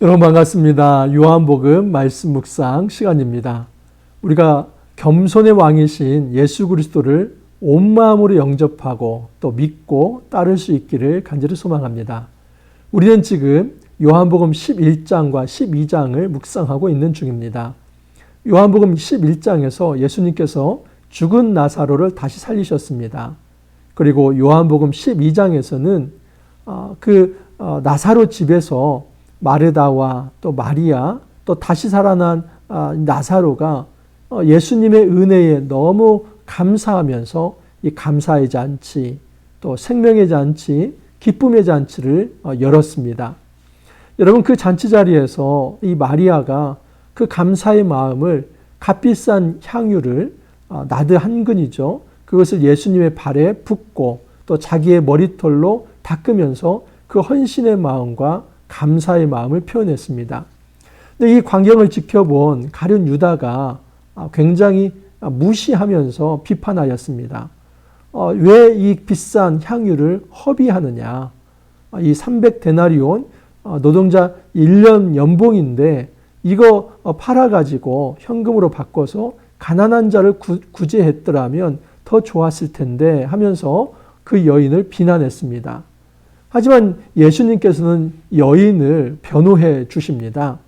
여러분 반갑습니다. 요한복음 말씀 묵상 시간입니다. 우리가 겸손의 왕이신 예수 그리스도를 온 마음으로 영접하고 또 믿고 따를 수 있기를 간절히 소망합니다. 우리는 지금 요한복음 11장과 12장을 묵상하고 있는 중입니다. 요한복음 11장에서 예수님께서 죽은 나사로를 다시 살리셨습니다. 그리고 요한복음 12장에서는 나사로 집에서 마르다와 또 마리아 또 다시 살아난 나사로가 예수님의 은혜에 너무 감사하면서 이 감사의 잔치 또 생명의 잔치 기쁨의 잔치를 열었습니다. 여러분 그 잔치 자리에서 이 마리아가 그 감사의 마음을 값비싼 향유를 나드 한 근이죠. 그것을 예수님의 발에 붓고 또 자기의 머리털로 닦으면서 그 헌신의 마음과 감사의 마음을 표현했습니다. 근데 이 광경을 지켜본 가룟 유다가 굉장히 무시하면서 비판하였습니다. 왜 이 비싼 향유를 허비하느냐? 이 300데나리온 노동자 1년 연봉인데 이거 팔아가지고 현금으로 바꿔서 가난한 자를 구제했더라면 더 좋았을 텐데 하면서 그 여인을 비난했습니다. 하지만 예수님께서는 여인을 변호해 주십니다.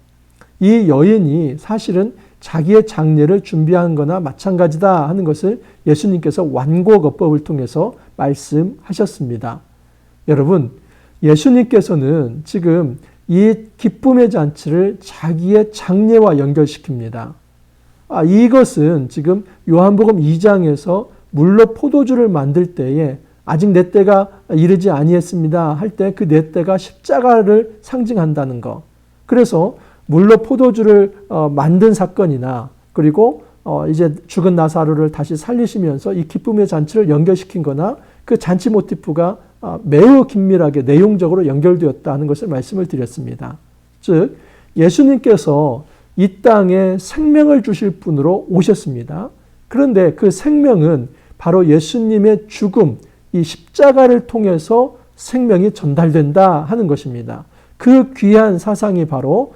이 여인이 사실은 자기의 장례를 준비한 거나 마찬가지다 하는 것을 예수님께서 완고거법을 통해서 말씀하셨습니다. 여러분, 예수님께서는 지금 이 기쁨의 잔치를 자기의 장례와 연결시킵니다. 이것은 지금 요한복음 2장에서 물로 포도주를 만들 때에 아직 내 때가 이르지 아니했습니다 할 때 그 내 때가 십자가를 상징한다는 것. 그래서 물로 포도주를 만든 사건이나 그리고 이제 죽은 나사로를 다시 살리시면서 이 기쁨의 잔치를 연결시킨 거나 그 잔치 모티프가 매우 긴밀하게 내용적으로 연결되었다 하는 것을 말씀을 드렸습니다. 즉 예수님께서 이 땅에 생명을 주실 분으로 오셨습니다. 그런데 그 생명은 바로 예수님의 죽음, 이 십자가를 통해서 생명이 전달된다 하는 것입니다. 그 귀한 사상이 바로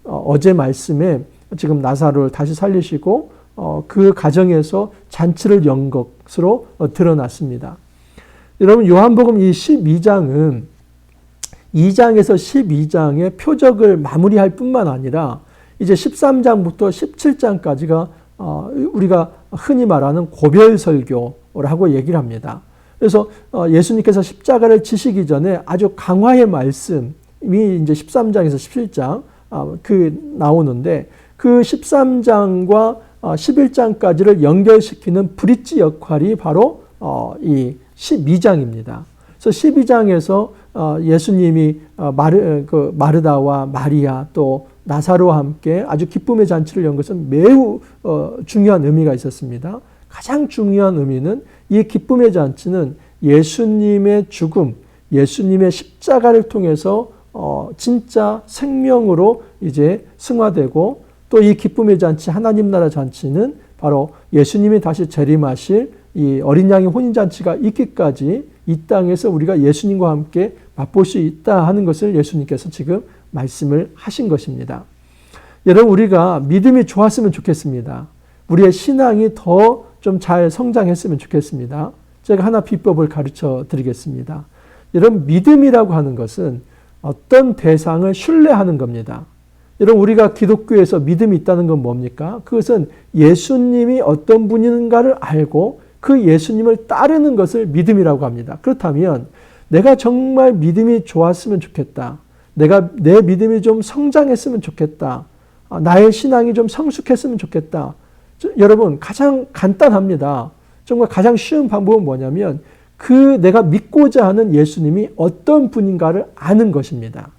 어제 말씀에 지금 나사로를 다시 살리시고 그 가정에서 잔치를 연 것으로 드러났습니다. 여러분 요한복음 이 12장은 2장에서 12장의 표적을 마무리할 뿐만 아니라 이제 13장부터 17장까지가 우리가 흔히 말하는 고별설교라고 얘기를 합니다. 그래서 예수님께서 십자가를 지시기 전에 아주 강화의 말씀이 이제 13장에서 17장 나오는데 그 13장과 11장까지를 연결시키는 브릿지 역할이 바로 이 12장입니다. 그래서 12장에서 예수님이 마르다와 마리아 또 나사로와 함께 아주 기쁨의 잔치를 연 것은 매우 중요한 의미가 있었습니다. 가장 중요한 의미는 이 기쁨의 잔치는 예수님의 죽음, 예수님의 십자가를 통해서 진짜 생명으로 이제 승화되고 또 이 기쁨의 잔치, 하나님 나라 잔치는 바로 예수님이 다시 재림하실 이 어린 양의 혼인잔치가 있기까지 이 땅에서 우리가 예수님과 함께 맛볼 수 있다 하는 것을 예수님께서 지금 말씀을 하신 것입니다. 여러분 우리가 믿음이 좋았으면 좋겠습니다. 우리의 신앙이 더 좀 잘 성장했으면 좋겠습니다. 제가 하나 비법을 가르쳐 드리겠습니다. 여러분 믿음이라고 하는 것은 어떤 대상을 신뢰하는 겁니다. 여러분 우리가 기독교에서 믿음이 있다는 건 뭡니까? 그것은 예수님이 어떤 분인가를 알고 그 예수님을 따르는 것을 믿음이라고 합니다. 그렇다면 내가 정말 믿음이 좋았으면 좋겠다. 내 믿음이 좀 성장했으면 좋겠다. 나의 신앙이 좀 성숙했으면 좋겠다. 여러분 가장 간단합니다. 정말 가장 쉬운 방법은 뭐냐면 내가 믿고자 하는 예수님이 어떤 분인가를 아는 것입니다.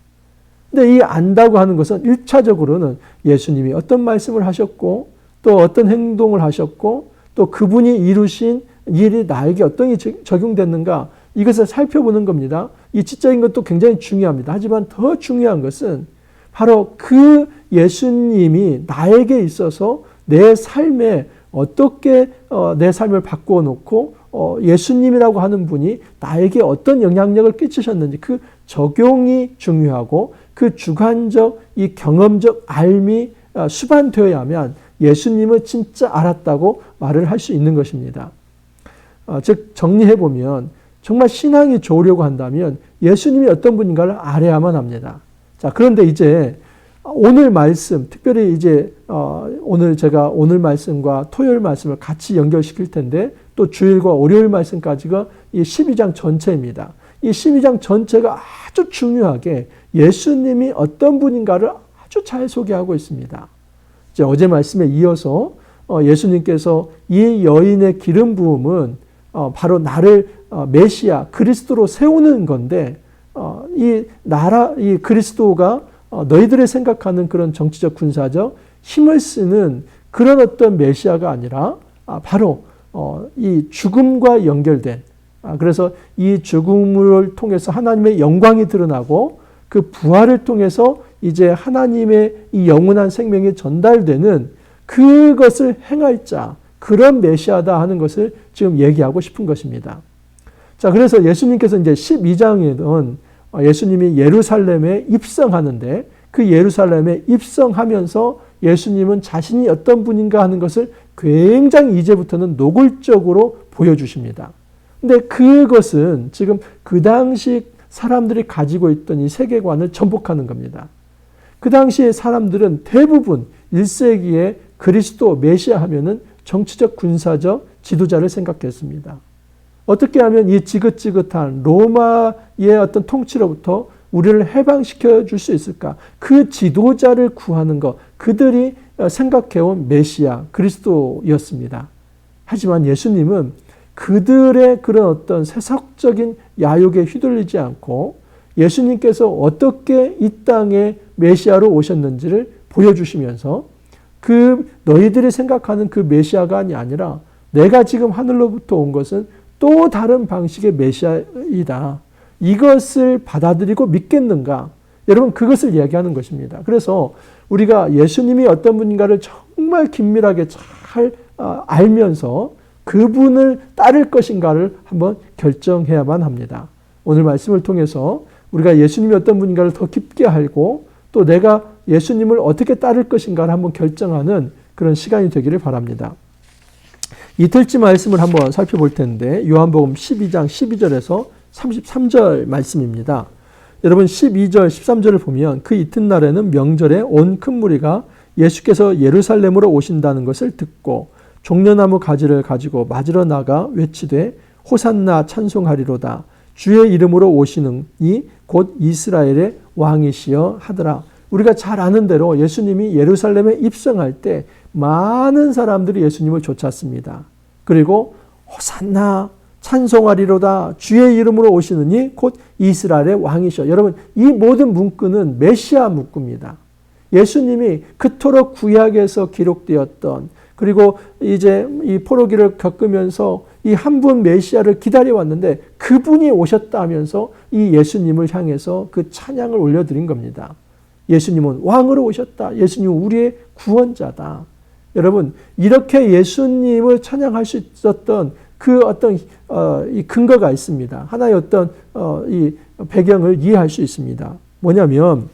근데 이 안다고 하는 것은 1차적으로는 예수님이 어떤 말씀을 하셨고 또 어떤 행동을 하셨고 또 그분이 이루신 일이 나에게 어떤 게 적용됐는가 이것을 살펴보는 겁니다. 이 지적인 것도 굉장히 중요합니다. 하지만 더 중요한 것은 바로 그 예수님이 나에게 있어서 내 삶에 어떻게 내 삶을 바꾸어 놓고 예수님이라고 하는 분이 나에게 어떤 영향력을 끼치셨는지 그 적용이 중요하고 그 주관적, 이 경험적 알미 수반되어야만 예수님을 진짜 알았다고 말을 할 수 있는 것입니다. 즉 정리해보면 정말 신앙이 좋으려고 한다면 예수님이 어떤 분인가를 알아야만 합니다. 자, 그런데 이제 오늘 말씀, 특별히 이제 오늘 제가 오늘 말씀과 토요일 말씀을 같이 연결시킬 텐데 또 주일과 월요일 말씀까지가 이 12장 전체입니다. 이 12장 전체가 아주 중요하게 예수님이 어떤 분인가를 아주 잘 소개하고 있습니다. 이제 어제 말씀에 이어서 예수님께서 이 여인의 기름 부음은 바로 나를 메시아 그리스도로 세우는 건데 이 그리스도가 너희들이 생각하는 그런 정치적 군사적 힘을 쓰는 그런 어떤 메시아가 아니라 바로 이 죽음과 연결된 그래서 이 죽음을 통해서 하나님의 영광이 드러나고 그 부활을 통해서 이제 하나님의 이 영원한 생명이 전달되는 그것을 행할 자 그런 메시아다 하는 것을 지금 얘기하고 싶은 것입니다. 자, 그래서 예수님께서 이제 12장에는 예수님이 예루살렘에 입성하는데 그 예루살렘에 입성하면서 예수님은 자신이 어떤 분인가 하는 것을 굉장히 이제부터는 노골적으로 보여주십니다. 근데 그것은 지금 그 당시 사람들이 가지고 있던 이 세계관을 전복하는 겁니다. 그 당시의 사람들은 대부분 1세기에 그리스도 메시아 하면은 정치적 군사적 지도자를 생각했습니다. 어떻게 하면 이 지긋지긋한 로마의 어떤 통치로부터 우리를 해방시켜 줄 수 있을까? 그 지도자를 구하는 것, 그들이 생각해온 메시아, 그리스도였습니다. 하지만 예수님은 그들의 그런 어떤 세속적인 야욕에 휘둘리지 않고 예수님께서 어떻게 이 땅에 메시아로 오셨는지를 보여주시면서 그 너희들이 생각하는 그 메시아가 아니라 내가 지금 하늘로부터 온 것은 또 다른 방식의 메시아이다. 이것을 받아들이고 믿겠는가? 여러분 그것을 이야기하는 것입니다. 그래서 우리가 예수님이 어떤 분인가를 정말 긴밀하게 잘 알면서 그분을 따를 것인가를 한번 결정해야만 합니다. 오늘 말씀을 통해서 우리가 예수님이 어떤 분인가를 더 깊게 알고 또 내가 예수님을 어떻게 따를 것인가를 한번 결정하는 그런 시간이 되기를 바랍니다. 이틀째 말씀을 한번 살펴볼 텐데 요한복음 12장 12절에서 33절 말씀입니다. 여러분 12절 13절을 보면 그 이튿날에는 명절에 온 큰 무리가 예수께서 예루살렘으로 오신다는 것을 듣고 종려나무 가지를 가지고 맞으러 나가 외치되 호산나 찬송하리로다 주의 이름으로 오시는 이 곧 이스라엘의 왕이시여 하더라. 우리가 잘 아는 대로 예수님이 예루살렘에 입성할 때 많은 사람들이 예수님을 쫓았습니다. 그리고 호산나 찬송하리로다 주의 이름으로 오시는 이 곧 이스라엘의 왕이시여. 여러분 이 모든 문구는 메시아 문구입니다. 예수님이 그토록 구약에서 기록되었던 그리고 이제 이 포로기를 겪으면서 이 한 분 메시아를 기다려왔는데 그분이 오셨다 하면서 이 예수님을 향해서 그 찬양을 올려드린 겁니다. 예수님은 왕으로 오셨다. 예수님은 우리의 구원자다. 여러분 이렇게 예수님을 찬양할 수 있었던 그 어떤 이 근거가 있습니다. 하나의 어떤 이 배경을 이해할 수 있습니다. 뭐냐면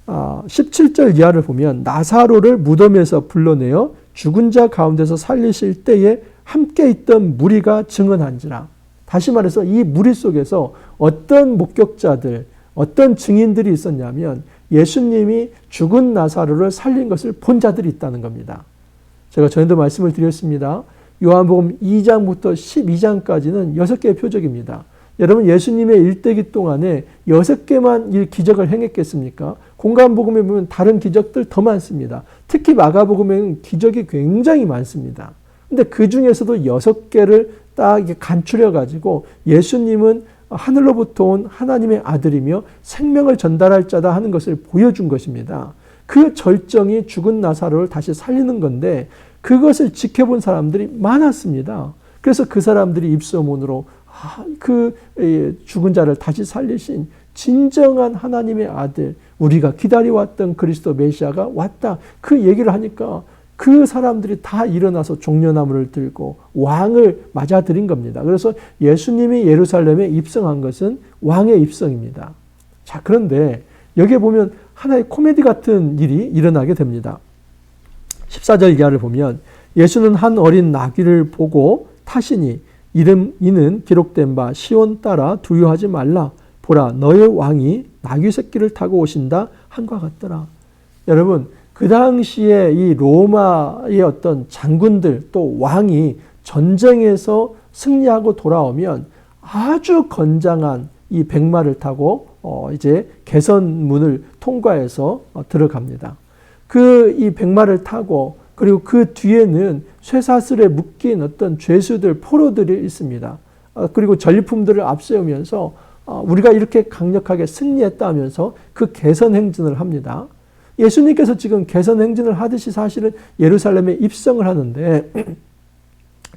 17절 이하를 보면 나사로를 무덤에서 불러내어 죽은 자 가운데서 살리실 때에 함께 있던 무리가 증언한지라. 다시 말해서 이 무리 속에서 어떤 목격자들, 어떤 증인들이 있었냐면 예수님이 죽은 나사로를 살린 것을 본 자들이 있다는 겁니다. 제가 전에도 말씀을 드렸습니다. 요한복음 2장부터 12장까지는 6개의 표적입니다. 여러분 예수님의 일대기 동안에 6개만 기적을 행했겠습니까? 공간복음에 보면 다른 기적들 더 많습니다. 특히 마가복음에는 기적이 굉장히 많습니다. 근데 그 중에서도 6개를 딱 간추려 가지고 예수님은 하늘로부터 온 하나님의 아들이며 생명을 전달할 자다 하는 것을 보여준 것입니다. 그 절정이 죽은 나사로를 다시 살리는 건데 그것을 지켜본 사람들이 많았습니다. 그래서 그 사람들이 입소문으로 그 죽은 자를 다시 살리신 진정한 하나님의 아들, 우리가 기다려왔던 그리스도 메시아가 왔다. 그 얘기를 하니까 그 사람들이 다 일어나서 종려나무를 들고 왕을 맞아들인 겁니다. 그래서 예수님이 예루살렘에 입성한 것은 왕의 입성입니다. 자, 그런데 여기에 보면 하나의 코미디 같은 일이 일어나게 됩니다. 14절 이하를 보면 예수는 한 어린 나귀를 보고 타시니 이는 기록된 바 시온 따라 두려워하지 말라. 보라 너의 왕이 나귀 새끼를 타고 오신다 한과 같더라. 여러분 그 당시에 이 로마의 어떤 장군들 또 왕이 전쟁에서 승리하고 돌아오면 아주 건장한 이 백마를 타고 이제 개선문을 통과해서 들어갑니다. 그 이 백마를 타고 그리고 그 뒤에는 쇠사슬에 묶인 어떤 죄수들, 포로들이 있습니다. 그리고 전리품들을 앞세우면서 우리가 이렇게 강력하게 승리했다 하면서 그 개선 행진을 합니다. 예수님께서 지금 개선 행진을 하듯이 사실은 예루살렘에 입성을 하는데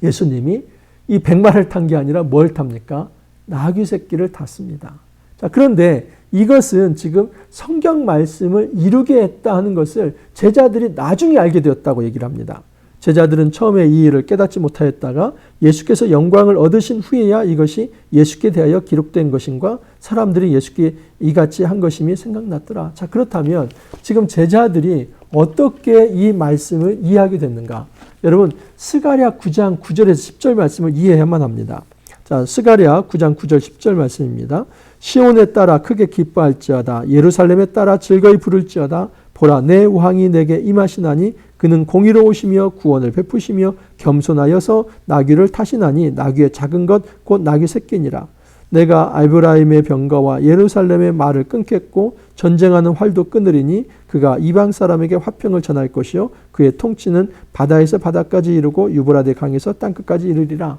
예수님이 이 백마를 탄 게 아니라 뭘 탑니까? 나귀 새끼를 탔습니다. 자, 그런데 이것은 지금 성경 말씀을 이루게 했다 하는 것을 제자들이 나중에 알게 되었다고 얘기를 합니다. 제자들은 처음에 이 일을 깨닫지 못하였다가 예수께서 영광을 얻으신 후에야 이것이 예수께 대하여 기록된 것인가 사람들이 예수께 이같이 한 것임이 생각났더라. 자, 그렇다면 지금 제자들이 어떻게 이 말씀을 이해하게 됐는가? 여러분 스가랴 9장 9절에서 10절 말씀을 이해해야만 합니다. 자, 스가랴 9장 9절 10절 말씀입니다. 시온에 따라 크게 기뻐할지어다. 예루살렘에 따라 즐거이 부를지어다. 보라 내 왕이 내게 임하시나니 그는 공의로우시며 구원을 베푸시며 겸손하여서 나귀를 타시나니 나귀의 작은 것 곧 나귀 새끼니라. 내가 에브라임의 병거와 예루살렘의 말을 끊겠고 전쟁하는 활도 끊으리니 그가 이방 사람에게 화평을 전할 것이요 그의 통치는 바다에서 바다까지 이르고 유브라데 강에서 땅끝까지 이르리라.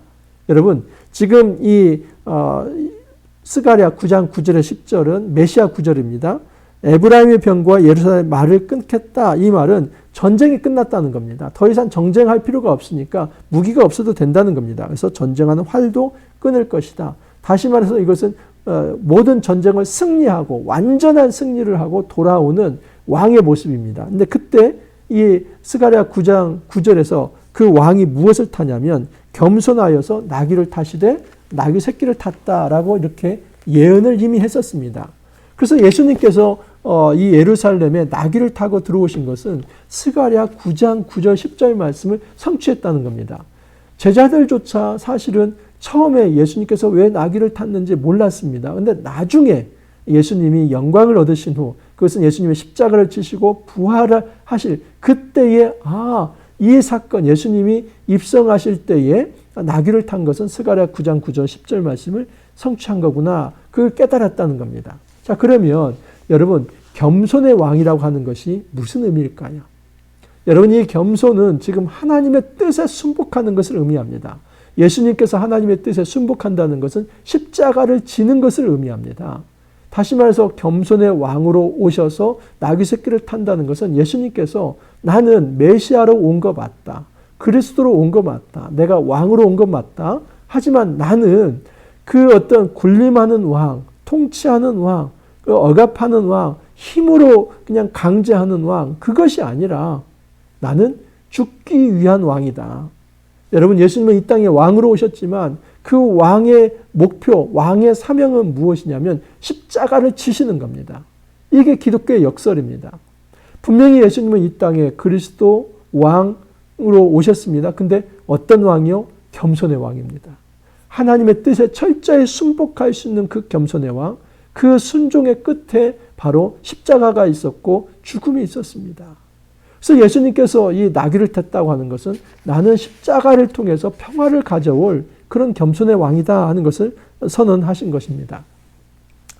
여러분 지금 이 스가랴 9장 9절의 10절은 메시아 9절입니다. 에브라임의 병거와 예루살렘의 말을 끊겠다. 이 말은 전쟁이 끝났다는 겁니다. 더 이상 정쟁할 필요가 없으니까 무기가 없어도 된다는 겁니다. 그래서 전쟁하는 활도 끊을 것이다. 다시 말해서 이것은 모든 전쟁을 승리하고 완전한 승리를 하고 돌아오는 왕의 모습입니다. 근데 그때 이 스가랴 9장 9절에서 그 왕이 무엇을 타냐면 겸손하여서 나귀를 타시되 나귀 새끼를 탔다라고 이렇게 예언을 이미 했었습니다. 그래서 예수님께서 이 예루살렘에 나귀를 타고 들어오신 것은 스가랴 9장 9절 10절 말씀을 성취했다는 겁니다. 제자들조차 사실은 처음에 예수님께서 왜 나귀를 탔는지 몰랐습니다. 그런데 나중에 예수님이 영광을 얻으신 후 그것은 예수님의 십자가를 지시고 부활을 하실 그때에 이 사건 예수님이 입성하실 때에 나귀를 탄 것은 스가랴 9장 9절 10절 말씀을 성취한 거구나. 그걸 깨달았다는 겁니다. 자, 그러면 여러분 겸손의 왕이라고 하는 것이 무슨 의미일까요? 여러분 이 겸손은 지금 하나님의 뜻에 순복하는 것을 의미합니다. 예수님께서 하나님의 뜻에 순복한다는 것은 십자가를 지는 것을 의미합니다. 다시 말해서 겸손의 왕으로 오셔서 나귀 새끼를 탄다는 것은 예수님께서 나는 메시아로 온 것 맞다. 그리스도로 온 것 맞다. 내가 왕으로 온 것 맞다. 하지만 나는 그 어떤 군림하는 왕, 통치하는 왕, 억압하는 왕, 힘으로 그냥 강제하는 왕, 그것이 아니라 나는 죽기 위한 왕이다. 여러분 예수님은 이 땅에 왕으로 오셨지만 그 왕의 목표, 왕의 사명은 무엇이냐면 십자가를 지시는 겁니다. 이게 기독교의 역설입니다. 분명히 예수님은 이 땅에 그리스도 왕으로 오셨습니다. 근데 어떤 왕이요? 겸손의 왕입니다. 하나님의 뜻에 철저히 순복할 수 있는 그 겸손의 왕, 그 순종의 끝에 바로 십자가가 있었고 죽음이 있었습니다. 그래서 예수님께서 이 나귀를 탔다고 하는 것은 나는 십자가를 통해서 평화를 가져올 그런 겸손의 왕이다 하는 것을 선언하신 것입니다.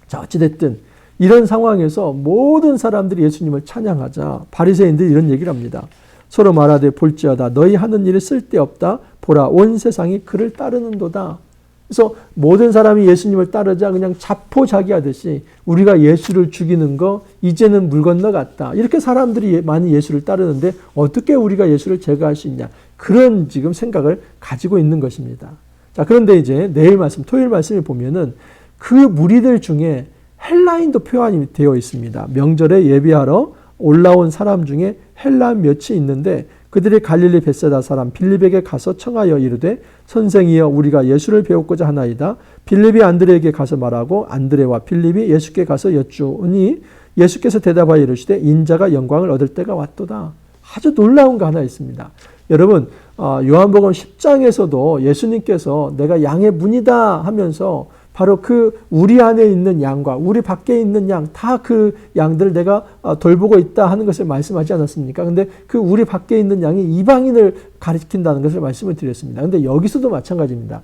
자, 어찌됐든 이런 상황에서 모든 사람들이 예수님을 찬양하자 바리새인들이 이런 얘기를 합니다. 서로 말하되 볼지어다 너희 하는 일이 쓸데없다. 보라 온 세상이 그를 따르는도다. 그래서 모든 사람이 예수님을 따르자 그냥 자포자기하듯이 우리가 예수를 죽이는 거 이제는 물 건너갔다. 이렇게 사람들이 많이 예수를 따르는데 어떻게 우리가 예수를 제거할 수 있냐. 그런 지금 생각을 가지고 있는 것입니다. 자, 그런데 이제 내일 말씀, 토요일 말씀을 보면은 그 무리들 중에 헬라인도 표현이 되어 있습니다. 명절에 예배하러 올라온 사람 중에 헬라인 몇이 있는데 그들이 갈릴리 벳세다 사람 빌립에게 가서 청하여 이르되 선생이여 우리가 예수를 배우고자 하나이다. 빌립이 안드레에게 가서 말하고 안드레와 빌립이 예수께 가서 여쭈니 예수께서 대답하여 이르시되 인자가 영광을 얻을 때가 왔도다. 아주 놀라운 거 하나 있습니다. 여러분 요한복음 10장에서도 예수님께서 내가 양의 문이다 하면서 바로 그 우리 안에 있는 양과 우리 밖에 있는 양 다 그 양들을 내가 돌보고 있다 하는 것을 말씀하지 않았습니까? 근데 그 우리 밖에 있는 양이 이방인을 가리킨다는 것을 말씀을 드렸습니다. 근데 여기서도 마찬가지입니다.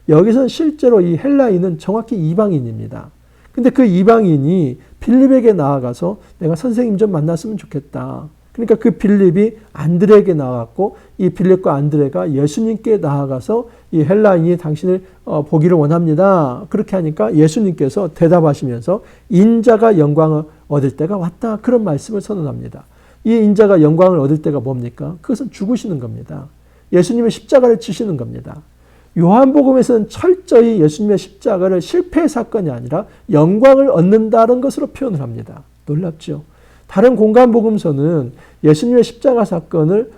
여기서는 실제로 이 헬라인은 정확히 이방인입니다. 근데 그 이방인이 빌립에게 나아가서 내가 선생님 좀 만났으면 좋겠다. 그러니까 그 빌립이 안드레에게 나아갔고 이 빌립과 안드레가 예수님께 나아가서 이 헬라인이 당신을 보기를 원합니다. 그렇게 하니까 예수님께서 대답하시면서 인자가 영광을 얻을 때가 왔다. 그런 말씀을 선언합니다. 이 인자가 영광을 얻을 때가 뭡니까? 그것은 죽으시는 겁니다. 예수님의 십자가를 지시는 겁니다. 요한복음에서는 철저히 예수님의 십자가를 실패의 사건이 아니라 영광을 얻는다는 것으로 표현을 합니다. 놀랍죠? 다른 공간복음서는 예수님의 십자가 사건을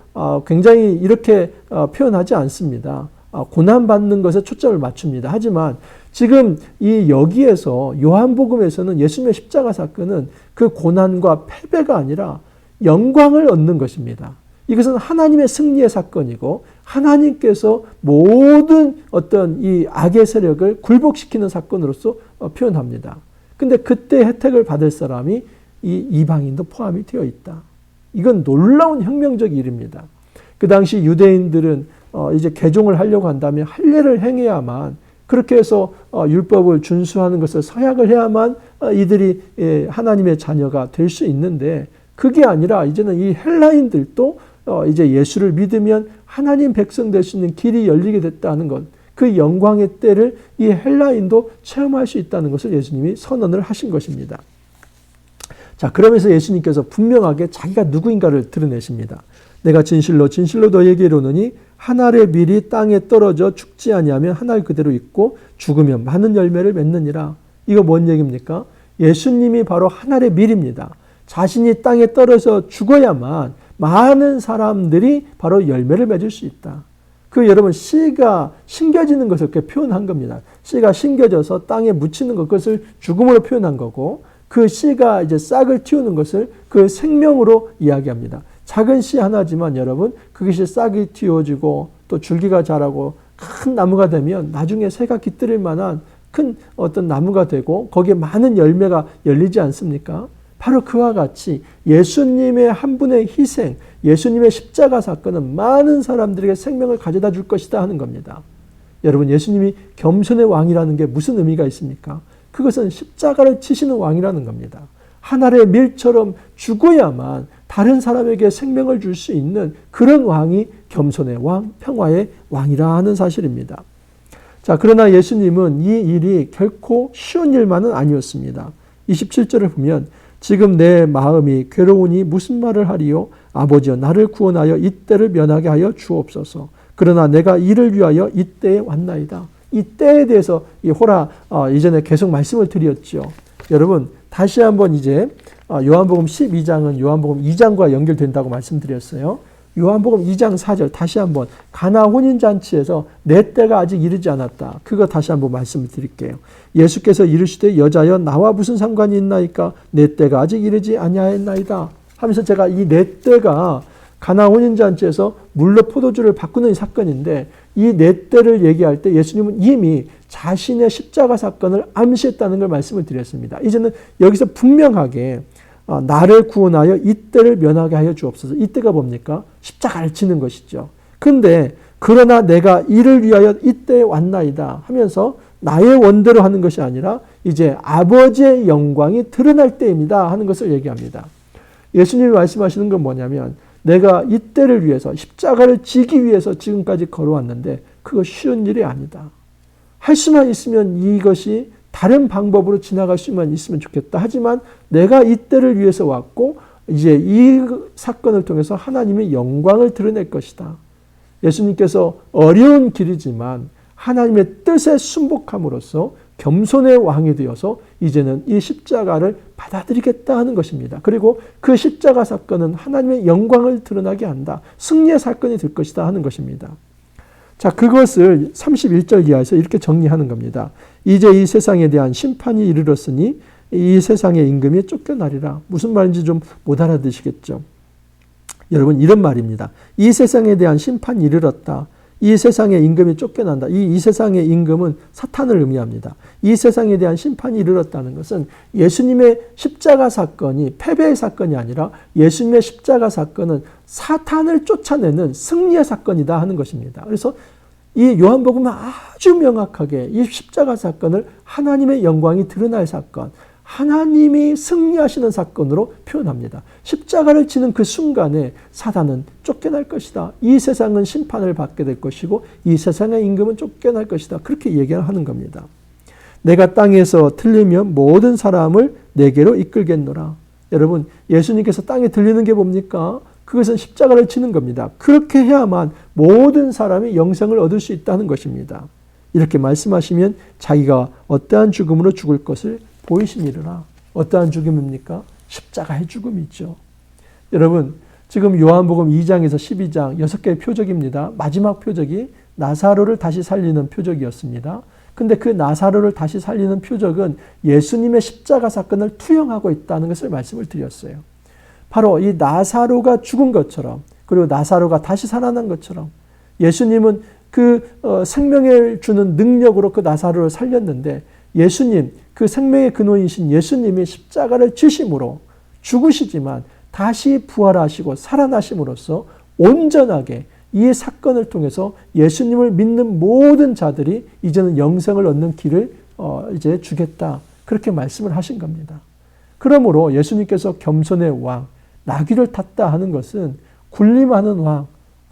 굉장히 이렇게 표현하지 않습니다. 고난받는 것에 초점을 맞춥니다. 하지만 지금 이 여기에서 요한복음에서는 예수님의 십자가 사건은 그 고난과 패배가 아니라 영광을 얻는 것입니다. 이것은 하나님의 승리의 사건이고 하나님께서 모든 어떤 이 악의 세력을 굴복시키는 사건으로서 표현합니다. 근데 그때 혜택을 받을 사람이 이 이방인도 포함이 되어 있다. 이건 놀라운 혁명적 일입니다. 그 당시 유대인들은 이제 개종을 하려고 한다면 할례를 행해야만 그렇게 해서 율법을 준수하는 것을 서약을 해야만 이들이 하나님의 자녀가 될 수 있는데 그게 아니라 이제는 이 헬라인들도 이제 예수를 믿으면 하나님 백성 될 수 있는 길이 열리게 됐다는 것, 그 영광의 때를 이 헬라인도 체험할 수 있다는 것을 예수님이 선언을 하신 것입니다. 자, 그러면서 예수님께서 분명하게 자기가 누구인가를 드러내십니다. 내가 진실로 진실로 너희에게 이르노니 한 알의 밀이 땅에 떨어져 죽지 아니하면 한 알 그대로 있고 죽으면 많은 열매를 맺느니라. 이거 뭔 얘기입니까? 예수님이 바로 한 알의 밀입니다. 자신이 땅에 떨어져 죽어야만 많은 사람들이 바로 열매를 맺을 수 있다. 그 여러분 씨가 심겨지는 것을 그렇게 표현한 겁니다. 씨가 심겨져서 땅에 묻히는 것, 그것을 죽음으로 표현한 거고 그 씨가 이제 싹을 틔우는 것을 그 생명으로 이야기합니다. 작은 씨 하나지만 여러분 그것이 싹이 틔워지고 또 줄기가 자라고 큰 나무가 되면 나중에 새가 깃들일 만한 큰 어떤 나무가 되고 거기에 많은 열매가 열리지 않습니까? 바로 그와 같이 예수님의 한 분의 희생, 예수님의 십자가 사건은 많은 사람들에게 생명을 가져다 줄 것이다 하는 겁니다. 여러분 예수님이 겸손의 왕이라는 게 무슨 의미가 있습니까? 그것은 십자가를 치시는 왕이라는 겁니다. 한 알의 밀처럼 죽어야만 다른 사람에게 생명을 줄 수 있는 그런 왕이 겸손의 왕, 평화의 왕이라 하는 사실입니다. 자, 그러나 예수님은 이 일이 결코 쉬운 일만은 아니었습니다. 27절을 보면 지금 내 마음이 괴로우니 무슨 말을 하리요? 아버지여 나를 구원하여 이때를 면하게 하여 주옵소서. 그러나 내가 이를 위하여 이때에 왔나이다. 이 때에 대해서 이 호라 이전에 계속 말씀을 드렸죠. 여러분 다시 한번 이제 요한복음 12장은 요한복음 2장과 연결된다고 말씀드렸어요. 요한복음 2장 4절 다시 한번 가나 혼인잔치에서 내 때가 아직 이르지 않았다. 그거 다시 한번 말씀을 드릴게요. 예수께서 이르시되 여자여 나와 무슨 상관이 있나이까 내 때가 아직 이르지 아니하였나이다 하면서 제가 이 내 때가 가나 혼인잔치에서 물로 포도주를 바꾸는 사건인데 이 내 때를 얘기할 때 예수님은 이미 자신의 십자가 사건을 암시했다는 걸 말씀을 드렸습니다. 이제는 여기서 분명하게 나를 구원하여 이때를 면하게 하여 주옵소서. 이때가 뭡니까? 십자가를 지는 것이죠. 그런데 그러나 내가 이를 위하여 이때에 왔나이다 하면서 나의 원대로 하는 것이 아니라 이제 아버지의 영광이 드러날 때입니다 하는 것을 얘기합니다. 예수님이 말씀하시는 건 뭐냐면 내가 이때를 위해서 십자가를 지기 위해서 지금까지 걸어왔는데 그거 쉬운 일이 아니다. 할 수만 있으면 이것이 다른 방법으로 지나갈 수만 있으면 좋겠다. 하지만 내가 이때를 위해서 왔고 이제 이 사건을 통해서 하나님의 영광을 드러낼 것이다. 예수님께서 어려운 길이지만 하나님의 뜻에 순복함으로써 겸손의 왕이 되어서 이제는 이 십자가를 받아들이겠다 하는 것입니다. 그리고 그 십자가 사건은 하나님의 영광을 드러나게 한다. 승리의 사건이 될 것이다 하는 것입니다. 자, 그것을 31절 이하에서 이렇게 정리하는 겁니다. 이제 이 세상에 대한 심판이 이르렀으니 이 세상의 임금이 쫓겨나리라. 무슨 말인지 좀 못 알아듣으시겠죠? 여러분, 이런 말입니다. 이 세상에 대한 심판이 이르렀다. 이 세상의 임금이 쫓겨난다. 이 세상의 임금은 사탄을 의미합니다. 이 세상에 대한 심판이 이르렀다는 것은 예수님의 십자가 사건이 패배의 사건이 아니라 예수님의 십자가 사건은 사탄을 쫓아내는 승리의 사건이다 하는 것입니다. 그래서 이 요한복음은 아주 명확하게 이 십자가 사건을 하나님의 영광이 드러날 사건, 하나님이 승리하시는 사건으로 표현합니다. 십자가를 지는 그 순간에 사단은 쫓겨날 것이다. 이 세상은 심판을 받게 될 것이고 이 세상의 임금은 쫓겨날 것이다. 그렇게 얘기하는 겁니다. 내가 땅에서 틀리면 모든 사람을 내게로 이끌겠노라. 여러분, 예수님께서 땅에 들리는 게 뭡니까? 그것은 십자가를 지는 겁니다. 그렇게 해야만 모든 사람이 영생을 얻을 수 있다는 것입니다. 이렇게 말씀하시면 자기가 어떠한 죽음으로 죽을 것을 보이시니라. 어떠한 죽음입니까? 십자가의 죽음이죠. 여러분, 지금 요한복음 2장에서 12장 6개의 표적입니다. 마지막 표적이 나사로를 다시 살리는 표적이었습니다. 근데 그 나사로를 다시 살리는 표적은 예수님의 십자가 사건을 투영하고 있다는 것을 말씀을 드렸어요. 바로 이 나사로가 죽은 것처럼, 그리고 나사로가 다시 살아난 것처럼 예수님은 그 생명을 주는 능력으로 그 나사로를 살렸는데 예수님, 그 생명의 근원이신 예수님이 십자가를 지심으로 죽으시지만 다시 부활하시고 살아나심으로써 온전하게 이 사건을 통해서 예수님을 믿는 모든 자들이 이제는 영생을 얻는 길을 이제 주겠다. 그렇게 말씀을 하신 겁니다. 그러므로 예수님께서 겸손의 왕, 나귀를 탔다 하는 것은 군림하는 왕,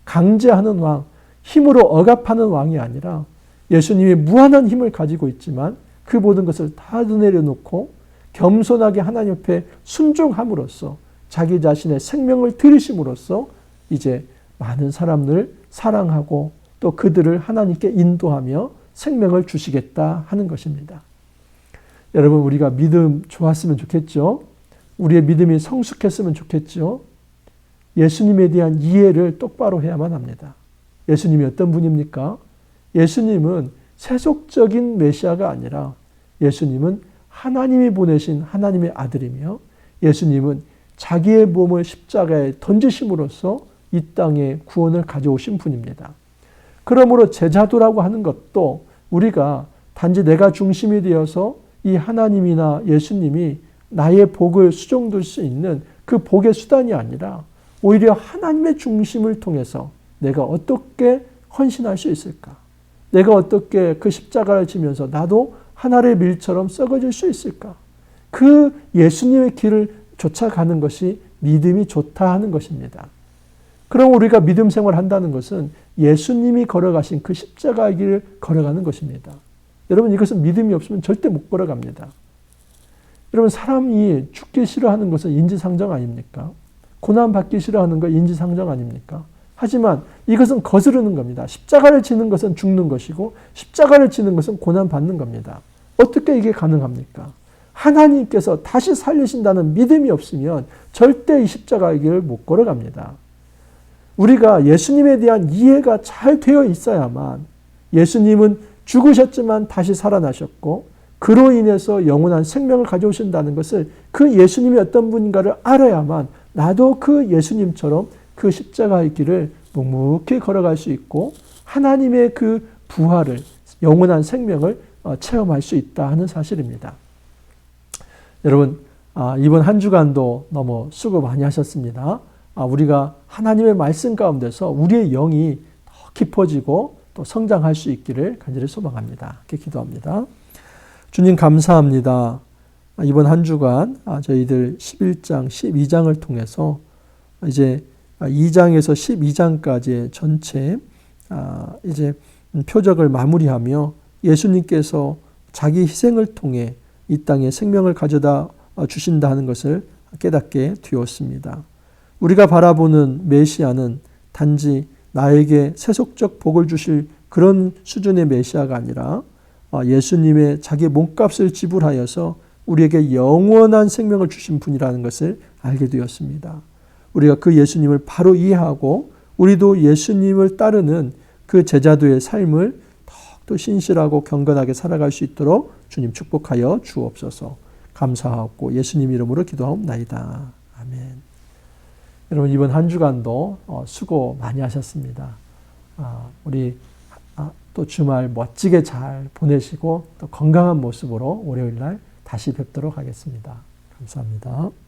강제하는 왕, 힘으로 억압하는 왕이 아니라 예수님이 무한한 힘을 가지고 있지만 그 모든 것을 다 내려놓고 겸손하게 하나님 앞에 순종함으로써 자기 자신의 생명을 들이심으로써 이제 많은 사람을 사랑하고 또 그들을 하나님께 인도하며 생명을 주시겠다 하는 것입니다. 여러분, 우리가 믿음 좋았으면 좋겠죠? 우리의 믿음이 성숙했으면 좋겠죠? 예수님에 대한 이해를 똑바로 해야만 합니다. 예수님이 어떤 분입니까? 예수님은 세속적인 메시아가 아니라 예수님은 하나님이 보내신 하나님의 아들이며 예수님은 자기의 몸을 십자가에 던지심으로써 이 땅에 구원을 가져오신 분입니다. 그러므로 제자도라고 하는 것도 우리가 단지 내가 중심이 되어서 이 하나님이나 예수님이 나의 복을 수종들 수 있는 그 복의 수단이 아니라 오히려 하나님의 중심을 통해서 내가 어떻게 헌신할 수 있을까? 내가 어떻게 그 십자가를 지면서 나도 하나의 밀처럼 썩어질 수 있을까? 그 예수님의 길을 쫓아가는 것이 믿음이 좋다 하는 것입니다. 그럼 우리가 믿음 생활을 한다는 것은 예수님이 걸어가신 그 십자가의 길을 걸어가는 것입니다. 여러분, 이것은 믿음이 없으면 절대 못 걸어갑니다. 여러분, 사람이 죽기 싫어하는 것은 인지상정 아닙니까? 고난받기 싫어하는 것 인지상정 아닙니까? 하지만 이것은 거스르는 겁니다. 십자가를 지는 것은 죽는 것이고 십자가를 지는 것은 고난받는 겁니다. 어떻게 이게 가능합니까? 하나님께서 다시 살리신다는 믿음이 없으면 절대 이 십자가의 길을 못 걸어갑니다. 우리가 예수님에 대한 이해가 잘 되어 있어야만 예수님은 죽으셨지만 다시 살아나셨고 그로 인해서 영원한 생명을 가져오신다는 것을 그 예수님이 어떤 분인가를 알아야만 나도 그 예수님처럼 그 십자가의 길을 묵묵히 걸어갈 수 있고 하나님의 그 부활을 영원한 생명을 체험할 수 있다 하는 사실입니다. 여러분, 이번 한 주간도 너무 수고 많이 하셨습니다. 우리가 하나님의 말씀 가운데서 우리의 영이 더 깊어지고 또 성장할 수 있기를 간절히 소망합니다. 이렇게 기도합니다. 주님 감사합니다. 이번 한 주간 저희들 11장, 12장을 통해서 이제 2장에서 12장까지의 전체 이제 표적을 마무리하며 예수님께서 자기 희생을 통해 이 땅에 생명을 가져다 주신다 하는 것을 깨닫게 되었습니다. 우리가 바라보는 메시아는 단지 나에게 세속적 복을 주실 그런 수준의 메시아가 아니라 예수님의 자기 몸값을 지불하여서 우리에게 영원한 생명을 주신 분이라는 것을 알게 되었습니다. 우리가 그 예수님을 바로 이해하고 우리도 예수님을 따르는 그 제자도의 삶을 더욱더 신실하고 경건하게 살아갈 수 있도록 주님 축복하여 주옵소서. 감사하고 예수님 이름으로 기도하옵나이다. 아멘. 여러분 이번 한 주간도 수고 많이 하셨습니다. 우리 또 주말 멋지게 잘 보내시고 또 건강한 모습으로 월요일 날 다시 뵙도록 하겠습니다. 감사합니다.